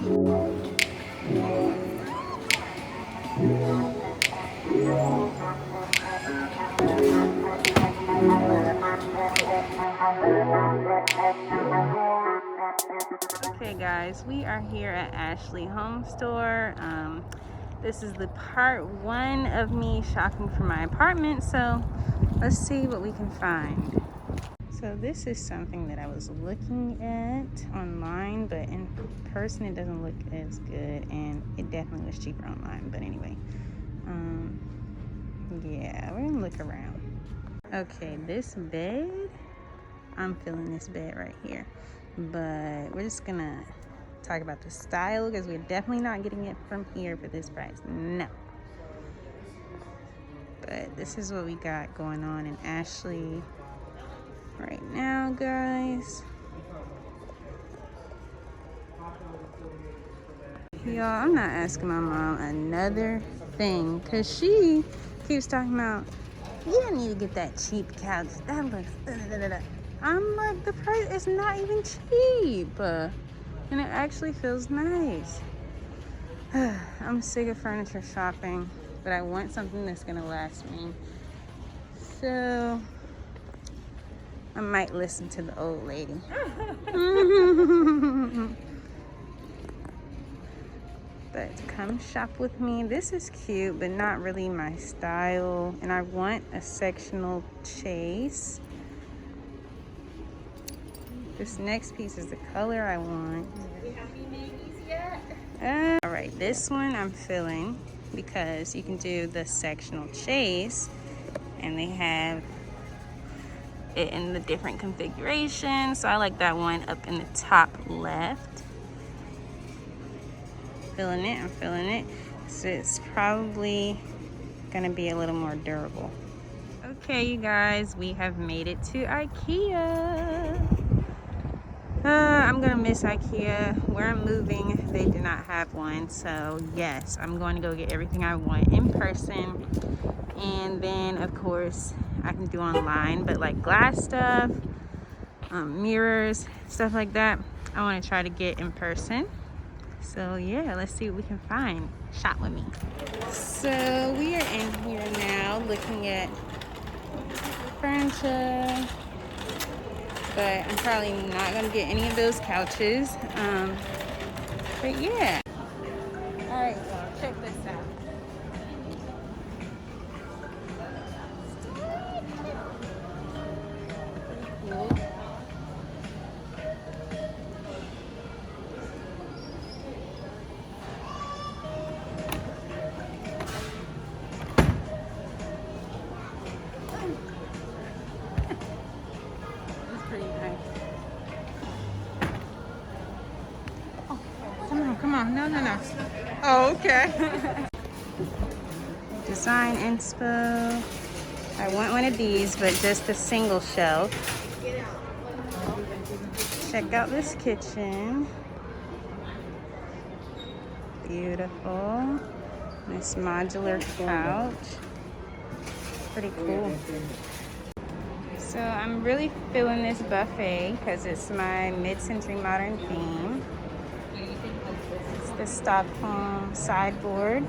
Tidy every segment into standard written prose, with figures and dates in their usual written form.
Okay guys, we are here at Ashley Home Store. This is the part one of me shopping for my apartment, so let's see what we can find. So this is something that I was looking at online, but in person it doesn't look as good, and it definitely was cheaper online. But anyway, yeah, we're gonna look around. Okay, this bed, I'm feeling this bed right here, but we're just gonna talk about the style because we're definitely not getting it from here for this price. No. But this is what we got going on in Ashley right now, guys. Y'all, I'm not asking my mom another thing because she keeps talking about, you don't need to get that cheap couch. That looks I'm like, the price is not even cheap. And it actually feels nice. I'm sick of furniture shopping, but I want something that's gonna last me. So I might listen to the old lady. But come shop with me. This is cute, but not really my style. And I want a sectional chase. This next piece is the color I want. All right, this one I'm feeling because you can do the sectional chase and they have it in the different configurations. So I like that one up in the top left. Feeling it, I'm feeling it. So it's probably gonna be a little more durable. Okay, you guys, we have made it to Ikea. I'm gonna miss Ikea. Where I'm moving, they do not have one. So yes, I'm going to go get everything I want in person. And then of course, I can do online, but like glass stuff, mirrors, stuff like that, I wanna try to get in person. So yeah, let's see what we can find. Shop with me. So we are in here now looking at furniture. But I'm probably not gonna get any of those couches. But yeah. All right, y'all, check this out. Cool. It's pretty nice. Oh, come on. No. Oh, okay. Design inspo. I want one of these, but just a single shelf. Check out this kitchen. Beautiful. Nice modular couch. Pretty cool. So I'm really feeling this buffet because it's my mid-century modern theme. It's the Stockholm sideboard.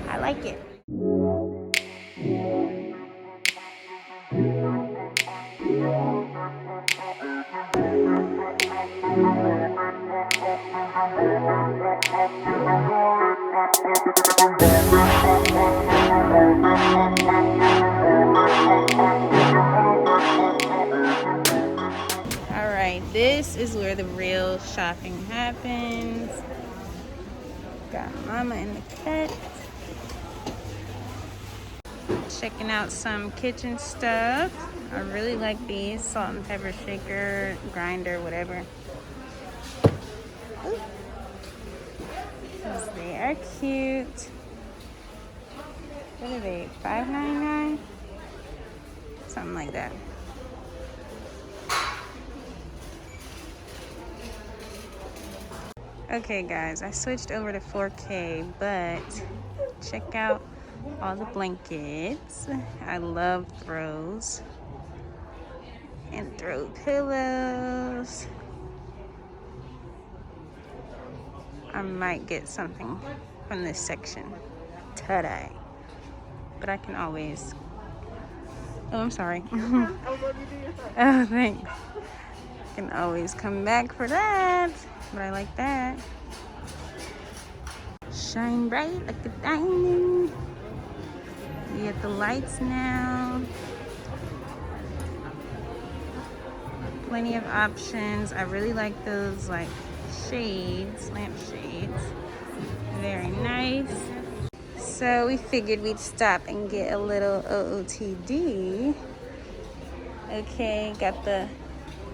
I like it. All right, this is where the real shopping happens. Got Mama and the cat. Checking out some kitchen stuff. I really like these, salt and pepper shaker, grinder, whatever. Ooh. They are cute. What are they, $5.99? Something like that. Okay guys, I switched over to 4K, but check out all the blankets. I love throws and throw pillows. I might get something from this section today, but I can always. Oh, I'm sorry. Oh, thanks. I can always come back for that, but I like that. Shine bright like a diamond. We get the lights now. Plenty of options. I really like those like shades, lamp shades. Very nice. So we figured we'd stop and get a little OOTD. Okay, got the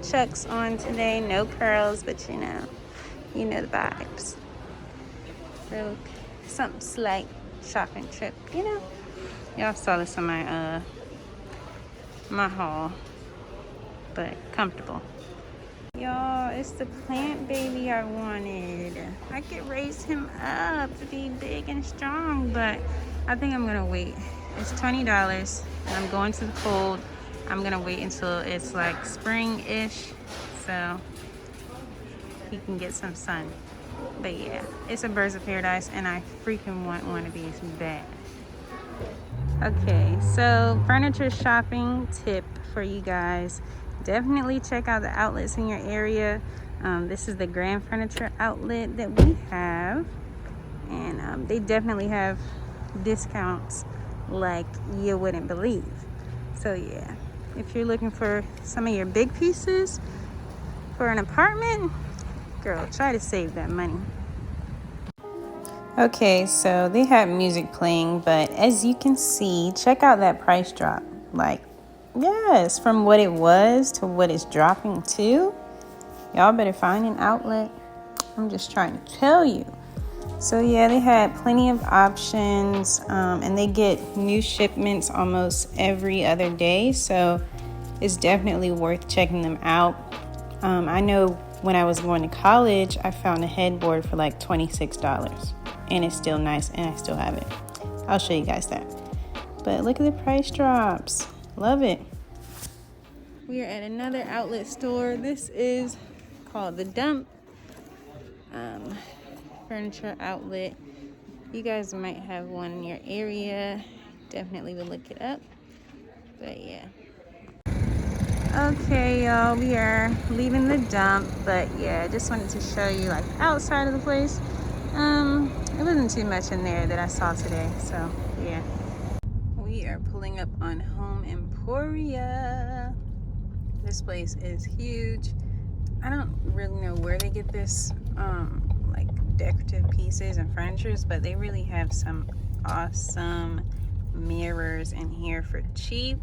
Chucks on today. No pearls, but you know the vibes. So something slight shopping trip, you know. Y'all saw this on my my haul, but comfortable. Y'all, it's the plant baby I wanted. I could raise him up to be big and strong, but I think I'm gonna wait. It's $20 and I'm going to the cold. I'm gonna wait until it's like spring-ish so he can get some sun. But yeah, it's a birds of paradise and I freaking want one of these bad. Okay, so furniture shopping tip for you guys. Definitely check out the outlets in your area. This is the Grand Furniture outlet that we have, and they definitely have discounts like you wouldn't believe. So yeah, if you're looking for some of your big pieces for an apartment, girl, try to save that money. Okay, so they have music playing, but as you can see, check out that price drop. Like, yes, from what it was to what it's dropping to. Y'all better find an outlet. I'm just trying to tell you. So yeah, they had plenty of options, and they get new shipments almost every other day. So it's definitely worth checking them out. I know when I was going to college, I found a headboard for like $26. And it's still nice, and I still have it. I'll show you guys that. But look at the price drops. Love it. We are at another outlet store. This is called The Dump Furniture Outlet. You guys might have one in your area. Definitely would look it up. But yeah. Okay, y'all, we are leaving The Dump. But yeah, I just wanted to show you like outside of the place. It wasn't too much in there that I saw today, so yeah. We are pulling up on Home Emporia. This place is huge. I don't really know where they get this like decorative pieces and furnitures, but they really have some awesome mirrors in here for cheap,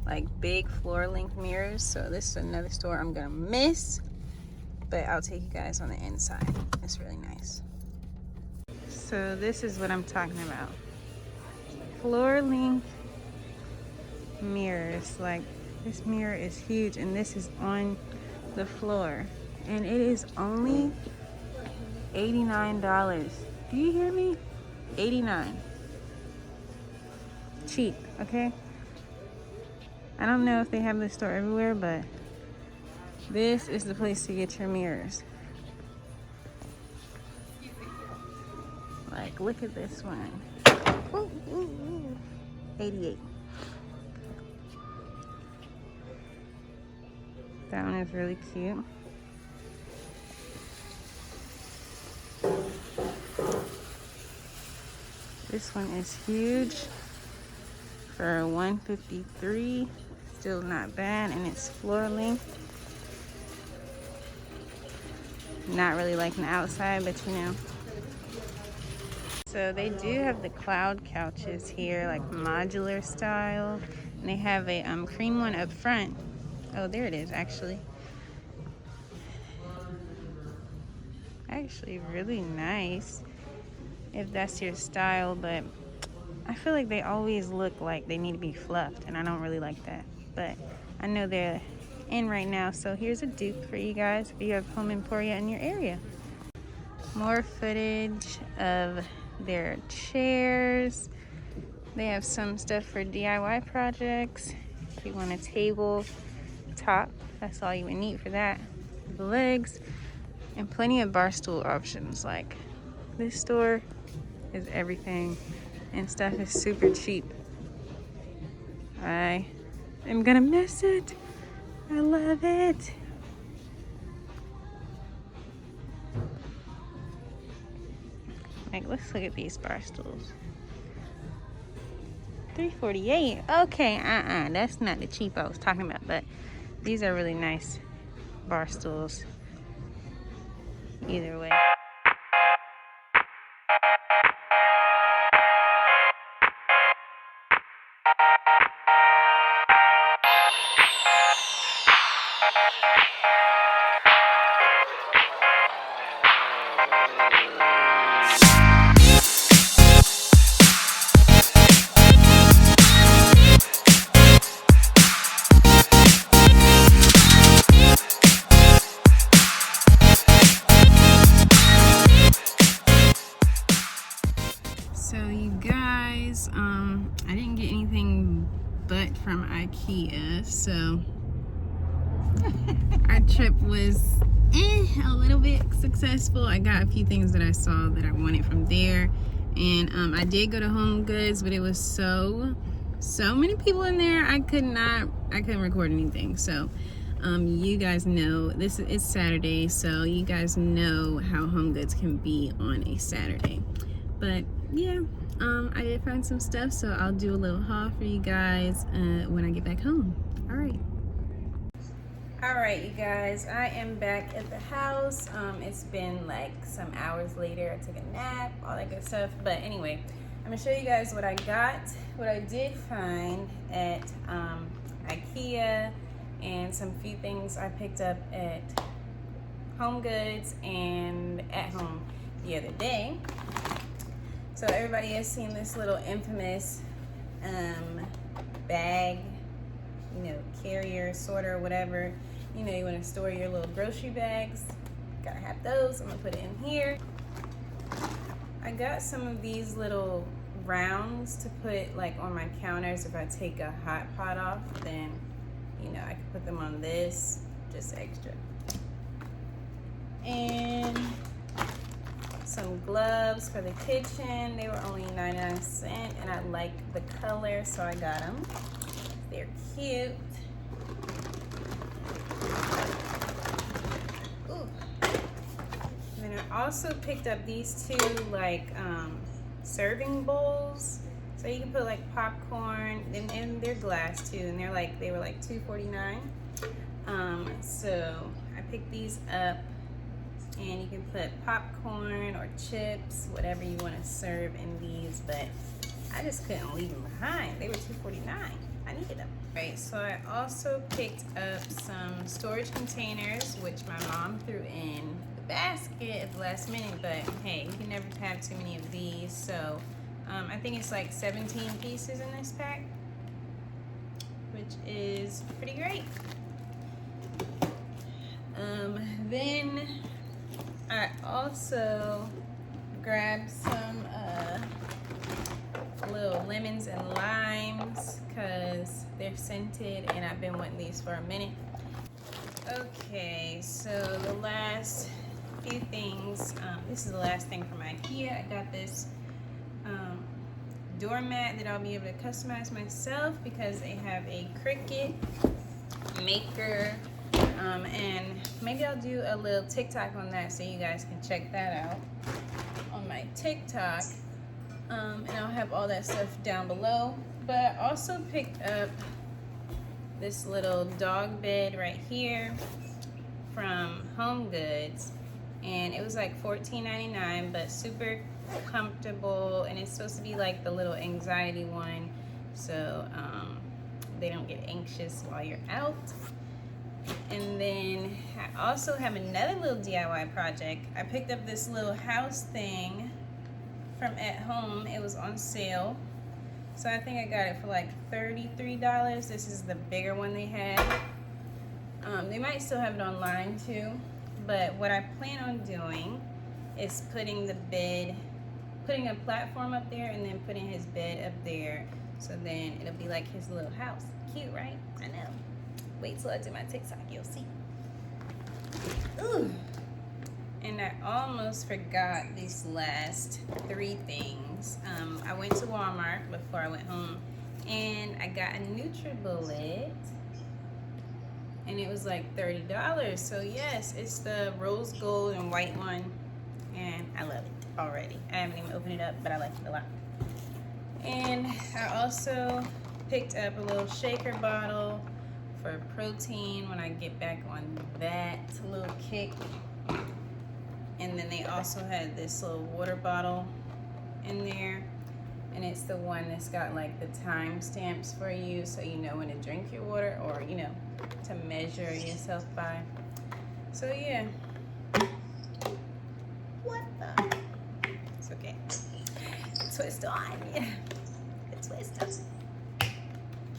like big floor length mirrors. So this is another store I'm gonna miss, but I'll take you guys on the inside. It's really nice. So this is what I'm talking about. Floor length mirrors. Like, this mirror is huge, and this is on the floor, and it is only $89. Do you hear me? $89. Cheap, okay? I don't know if they have this store everywhere, but this is the place to get your mirrors. Like, look at this one. Ooh, ooh, ooh. 88. That one is really cute. This one is huge for $153. Still not bad, and it's floor length. Not really liking the outside, but you know. So they do have the cloud couches here, like modular style. And they have a cream one up front. Oh, there it is, actually. Actually, really nice, if that's your style, but I feel like they always look like they need to be fluffed, and I don't really like that. But I know they're in right now, so here's a dupe for you guys if you have Home Emporia in your area. More footage of their chairs. They have some stuff for DIY projects. If you want a table top That's all you would need for that. The legs, and plenty of bar stool options. Like, this store is everything, and stuff is super cheap. I am gonna miss it. I love it. Like, let's look at these bar stools. $348. Okay, that's not the cheap I was talking about, but these are really nice bar stools. Either way. So you guys, I didn't get anything but from Ikea, so our trip was a little bit successful. I got a few things that I saw that I wanted from there, and I did go to Home Goods, but it was so many people in there. I couldn't record anything. So you guys know it's Saturday, so you guys know how Home Goods can be on a Saturday. But yeah, I did find some stuff, so I'll do a little haul for you guys when I get back home. All right, you guys, I am back at the house. It's been like some hours later. I took a nap, all that good stuff. But anyway, I'm gonna show you guys what I got, what I did find at Ikea, and some few things I picked up at Home Goods and at home the other day. So everybody has seen this little infamous bag, you know, carrier, sorter, whatever. You know, you want to store your little grocery bags. Gotta have those. I'm gonna put it in here. I got some of these little rounds to put like on my counters. If I take a hot pot off, then, you know, I can put them on this, just extra. And some gloves for the kitchen. They were only 99¢, and I liked the color, so I got them. They're cute. Ooh. And then I also picked up these two like serving bowls, so you can put like popcorn, and they're glass too, and they were like $2.49. So I picked these up, and you can put popcorn or chips, whatever you want to serve in these, but I just couldn't leave them behind. They were $2.49. I needed them. Right, so I also picked up some storage containers, which my mom threw in the basket at the last minute, but hey, you can never have too many of these. So I think it's like 17 pieces in this pack, which is pretty great. Then I also grabbed some little lemons and limes because they're scented, and I've been wanting these for a minute. Okay, so the last few things, this is the last thing from Ikea. I got this doormat that I'll be able to customize myself because they have a Cricut maker, and maybe I'll do a little TikTok on that so you guys can check that out on my TikTok. And I'll have all that stuff down below. But I also picked up this little dog bed right here from Home Goods, and it was like $14.99, but super comfortable, and it's supposed to be like the little anxiety one, so they don't get anxious while you're out. And then I also have another little DIY project. I picked up this little house thing from At Home. It was on sale, so I think I got it for like $33. This is the bigger one they had. They might still have it online too, but what I plan on doing is putting a platform up there, and then putting his bed up there, so then it'll be like his little house. Cute, right? I know. Wait till I do my TikTok, you'll see. Ooh. And I almost forgot these last 3 things. I went to Walmart before I went home, and I got a NutriBullet, and it was like $30. So yes, it's the rose gold and white one, and I love it already. I haven't even opened it up, but I like it a lot. And I also picked up a little shaker bottle for protein when I get back on that little kick. And then they also had this little water bottle in there, and it's the one that's got like the time stamps for you, so you know when to drink your water, or you know, to measure yourself by. So yeah. What the? It's okay. Twist on, yeah. The twist on.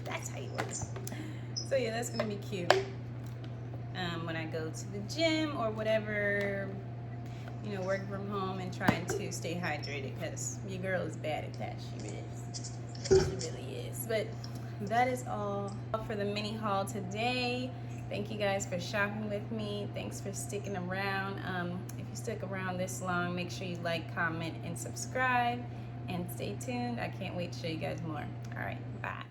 That's how you work. So yeah, that's gonna be cute. When I go to the gym or whatever, you know, working from home and trying to stay hydrated, because your girl is bad at that. She is. She really is. But that is all for the mini haul today. Thank you guys for shopping with me. Thanks for sticking around. If you stuck around this long, make sure you like, comment, and subscribe. And stay tuned. I can't wait to show you guys more. All right, bye.